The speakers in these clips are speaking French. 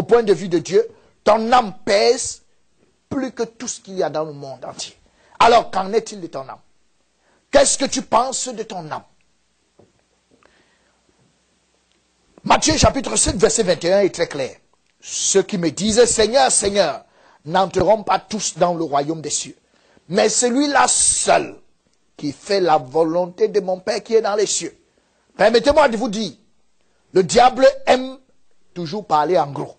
au point de vue de Dieu, ton âme pèse plus que tout ce qu'il y a dans le monde entier. Alors, qu'en est-il de ton âme? Qu'est-ce que tu penses de ton âme? Matthieu chapitre 7, verset 21 est très clair. Ceux qui me disent, Seigneur, Seigneur, n'entreront pas tous dans le royaume des cieux, mais celui-là seul qui fait la volonté de mon Père qui est dans les cieux. Permettez-moi de vous dire, le diable aime toujours parler en gros.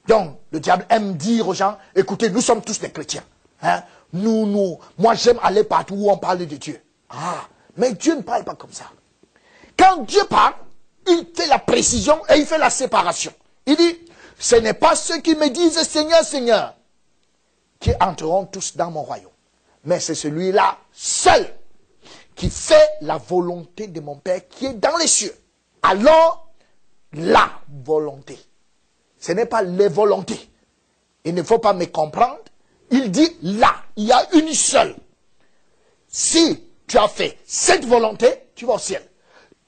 Donc, le diable aime dire aux gens, écoutez, nous sommes tous des chrétiens. Hein? Moi j'aime aller partout où on parle de Dieu. Ah, mais Dieu ne parle pas comme ça. Quand Dieu parle, il fait la précision et il fait la séparation. Il dit, ce n'est pas ceux qui me disent Seigneur, Seigneur, qui entreront tous dans mon royaume. Mais c'est celui-là seul qui fait la volonté de mon Père qui est dans les cieux. Alors, la volonté. Ce n'est pas les volontés. Il ne faut pas me comprendre. Il dit là, il y a une seule. Si tu as fait cette volonté, tu vas au ciel.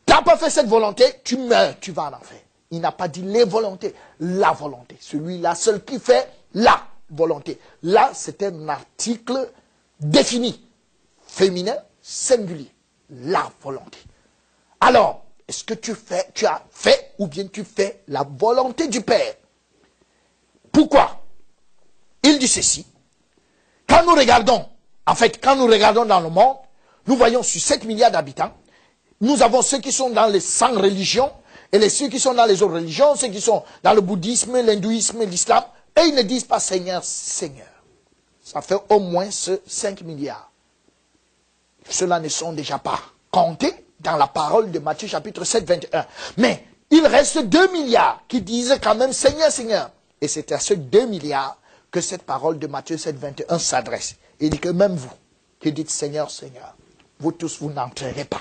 Tu n'as pas fait cette volonté, tu meurs, tu vas en enfer. Il n'a pas dit les volontés, la volonté. Celui-là seul qui fait la volonté. Là, c'est un article défini, féminin, singulier. La volonté. Alors, est-ce que tu as fait ou bien tu fais la volonté du Père? Pourquoi? Il dit ceci. Quand nous regardons dans le monde, nous voyons sur 7 milliards d'habitants, nous avons ceux qui sont dans les 100 religions, et ceux qui sont dans les autres religions, ceux qui sont dans le bouddhisme, l'hindouisme, l'islam, et ils ne disent pas Seigneur, Seigneur. Ça fait au moins 5 milliards. Ceux-là ne sont déjà pas comptés dans la parole de Matthieu chapitre 7, 21. Mais il reste 2 milliards qui disent quand même Seigneur, Seigneur. Et c'est à ces 2 milliards que cette parole de Matthieu 7, 21 s'adresse. Il dit que même vous, qui dites Seigneur, Seigneur, vous tous, vous n'entrerez pas.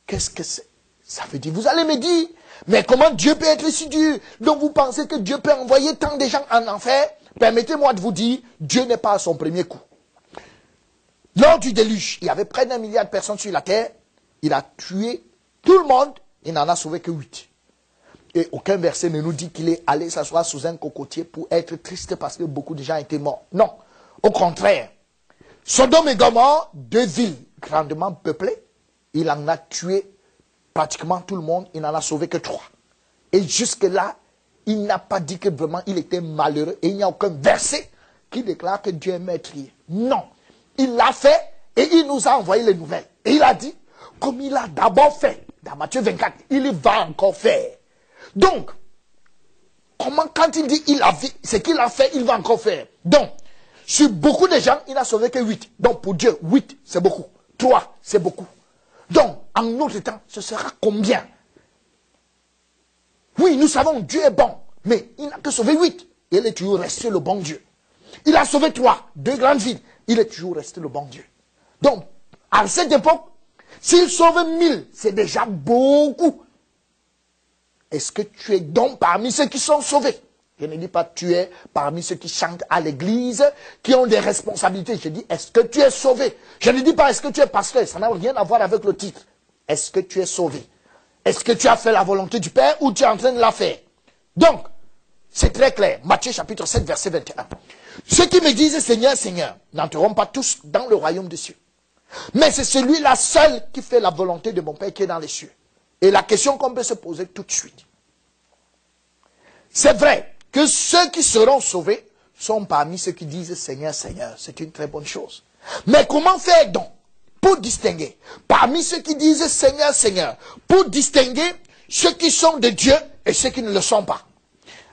Qu'est-ce que c'est? Ça veut dire, vous allez me dire, mais comment Dieu peut être si dur? Donc vous pensez que Dieu peut envoyer tant de gens en enfer? Permettez-moi de vous dire, Dieu n'est pas à son premier coup. Lors du déluge, il y avait près d'1 milliard de personnes sur la terre. Il a tué tout le monde, il n'en a sauvé que 8. Et aucun verset ne nous dit qu'il est allé s'asseoir sous un cocotier pour être triste parce que beaucoup de gens étaient morts. Non, au contraire. Sodome et Gomorrhe, 2 villes grandement peuplées, il en a tué pratiquement tout le monde, il n'en a sauvé que 3. Et jusque-là, il n'a pas dit que vraiment il était malheureux. Et il n'y a aucun verset qui déclare que Dieu est meurtrier. Non, il l'a fait et il nous a envoyé les nouvelles. Et il a dit, comme il a d'abord fait, dans Matthieu 24, il va encore faire. Donc, quand il dit il a fait, ce qu'il a fait, il va encore faire. Donc, sur beaucoup de gens, il n'a sauvé que 8. Donc, pour Dieu, 8, c'est beaucoup. 3, c'est beaucoup. Donc, en notre temps, ce sera combien? Oui, nous savons, Dieu est bon, mais il n'a que sauvé 8. Il est toujours resté le bon Dieu. Il a sauvé 3, 2 grandes villes. Il est toujours resté le bon Dieu. Donc, à cette époque, s'il sauve 1000, c'est déjà beaucoup. Est-ce que tu es donc parmi ceux qui sont sauvés? Je ne dis pas tu es parmi ceux qui chantent à l'église, qui ont des responsabilités. Je dis, est-ce que tu es sauvé? Je ne dis pas, est-ce que tu es pasteur? Ça n'a rien à voir avec le titre. Est-ce que tu es sauvé? Est-ce que tu as fait la volonté du Père ou tu es en train de la faire? Donc, c'est très clair. Matthieu chapitre 7, verset 21. Ceux qui me disent Seigneur, Seigneur, n'entreront pas tous dans le royaume des cieux. Mais c'est celui-là seul qui fait la volonté de mon Père qui est dans les cieux. Et la question qu'on peut se poser tout de suite. C'est vrai que ceux qui seront sauvés sont parmi ceux qui disent Seigneur, Seigneur. C'est une très bonne chose. Mais comment faire donc pour distinguer parmi ceux qui disent Seigneur, Seigneur, pour distinguer ceux qui sont de Dieu et ceux qui ne le sont pas?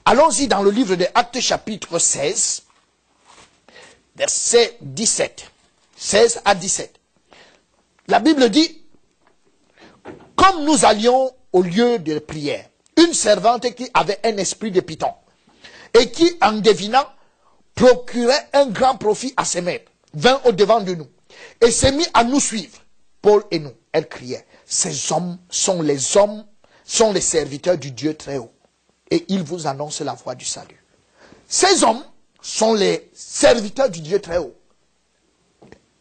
Allons-y dans le livre des Actes chapitre 16, verset 17. 16 à 17. La Bible dit, comme nous allions au lieu de prière, une servante qui avait un esprit de python et qui, en devinant, procurait un grand profit à ses maîtres, vint au-devant de nous et s'est mis à nous suivre. Paul et nous, elle criait, ces hommes sont les serviteurs du Dieu très haut et ils vous annoncent la voie du salut. Ces hommes sont les serviteurs du Dieu très haut.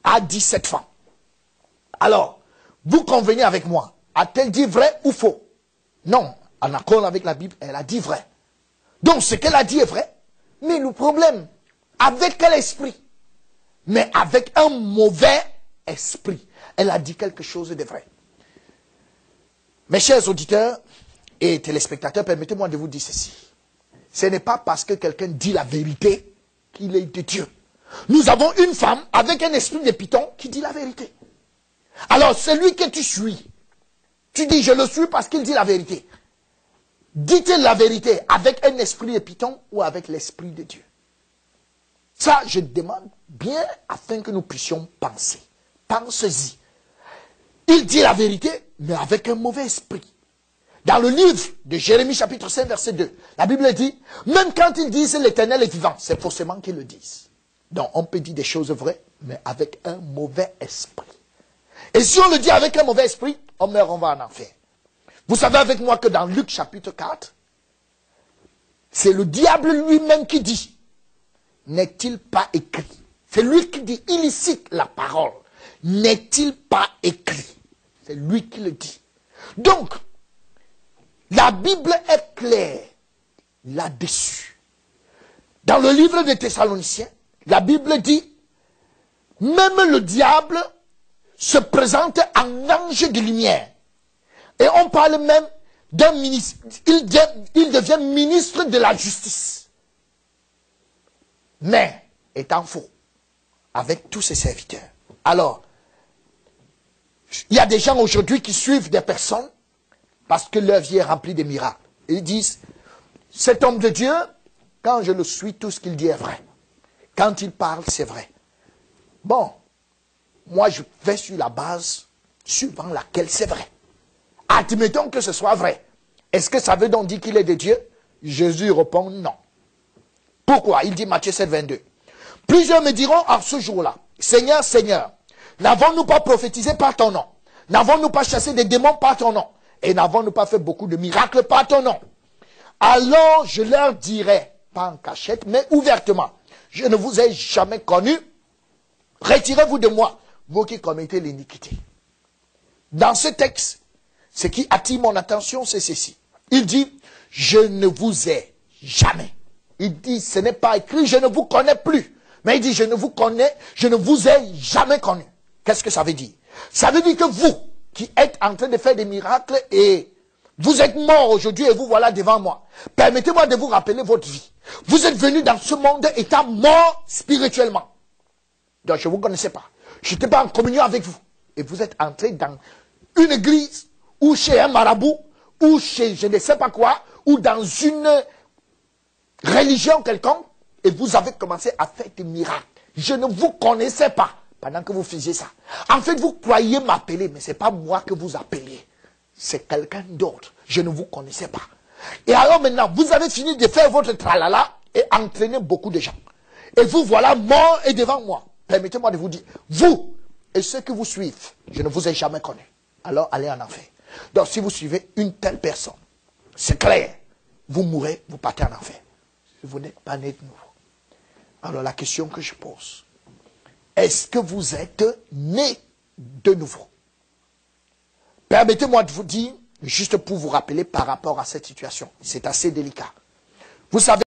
A dit cette femme. Alors, vous convenez avec moi. A-t-elle dit vrai ou faux? Non, en accord avec la Bible, elle a dit vrai. Donc ce qu'elle a dit est vrai. Mais le problème, avec quel esprit? Mais avec un mauvais esprit. Elle a dit quelque chose de vrai. Mes chers auditeurs et téléspectateurs, permettez-moi de vous dire ceci. Ce n'est pas parce que quelqu'un dit la vérité qu'il est de Dieu. Nous avons une femme avec un esprit de python qui dit la vérité. Alors, celui que tu suis, tu dis je le suis parce qu'il dit la vérité. Dites la vérité avec un esprit de python ou avec l'esprit de Dieu. Ça, je demande bien afin que nous puissions penser. Pensez-y. Il dit la vérité, mais avec un mauvais esprit. Dans le livre de Jérémie chapitre 5 verset 2, la Bible dit, même quand ils disent l'Éternel est vivant, c'est forcément qu'ils le disent. Donc on peut dire des choses vraies, mais avec un mauvais esprit. Et si on le dit avec un mauvais esprit, on meurt, on va en enfer. Vous savez avec moi que dans Luc chapitre 4, c'est le diable lui-même qui dit, n'est-il pas écrit? C'est lui qui dit, il cite la parole. N'est-il pas écrit? C'est lui qui le dit. Donc, la Bible est claire là-dessus. Dans le livre des Thessaloniciens, la Bible dit, même le diable se présente en ange de lumière. Et on parle même d'un ministre. Il devient ministre de la justice. Mais, étant faux, avec tous ses serviteurs. Alors, il y a des gens aujourd'hui qui suivent des personnes parce que leur vie est remplie de miracles. Ils disent, cet homme de Dieu, quand je le suis, tout ce qu'il dit est vrai. Quand il parle, c'est vrai. Bon, moi je vais sur la base suivant laquelle c'est vrai. Admettons que ce soit vrai. Est-ce que ça veut donc dire qu'il est de Dieu? Jésus répond non. Pourquoi? Il dit Matthieu 7, 22. Plusieurs me diront en ce jour-là, Seigneur, Seigneur, n'avons-nous pas prophétisé par ton nom? N'avons-nous pas chassé des démons par ton nom? Et n'avons-nous pas fait beaucoup de miracles par ton nom? Alors je leur dirai, pas en cachette, mais ouvertement, je ne vous ai jamais connu. Retirez-vous de moi, vous qui commettez l'iniquité. Dans ce texte, ce qui attire mon attention, c'est ceci. Il dit, je ne vous ai jamais. Il dit, ce n'est pas écrit, je ne vous connais plus. Mais il dit, je ne vous connais, je ne vous ai jamais connu. Qu'est-ce que ça veut dire? Ça veut dire que vous, qui êtes en train de faire des miracles et vous êtes mort aujourd'hui et vous voilà devant moi. Permettez-moi de vous rappeler votre vie. Vous êtes venu dans ce monde étant mort spirituellement. Donc je ne vous connaissais pas. Je n'étais pas en communion avec vous. Et vous êtes entré dans une église, ou chez un marabout, ou chez je ne sais pas quoi, ou dans une religion quelconque, et vous avez commencé à faire des miracles. Je ne vous connaissais pas pendant que vous faisiez ça. En fait, vous croyez m'appeler, mais ce n'est pas moi que vous appelez. C'est quelqu'un d'autre. Je ne vous connaissais pas. Et alors maintenant, vous avez fini de faire votre tralala et entraîner beaucoup de gens. Et vous voilà mort et devant moi. Permettez-moi de vous dire, vous et ceux qui vous suivent, je ne vous ai jamais connu. Alors allez en enfer. Donc si vous suivez une telle personne, c'est clair, vous mourrez, vous partez en enfer. Vous n'êtes pas né de nouveau. Alors la question que je pose, est-ce que vous êtes né de nouveau? Permettez-moi de vous dire, juste pour vous rappeler par rapport à cette situation, c'est assez délicat. Vous savez,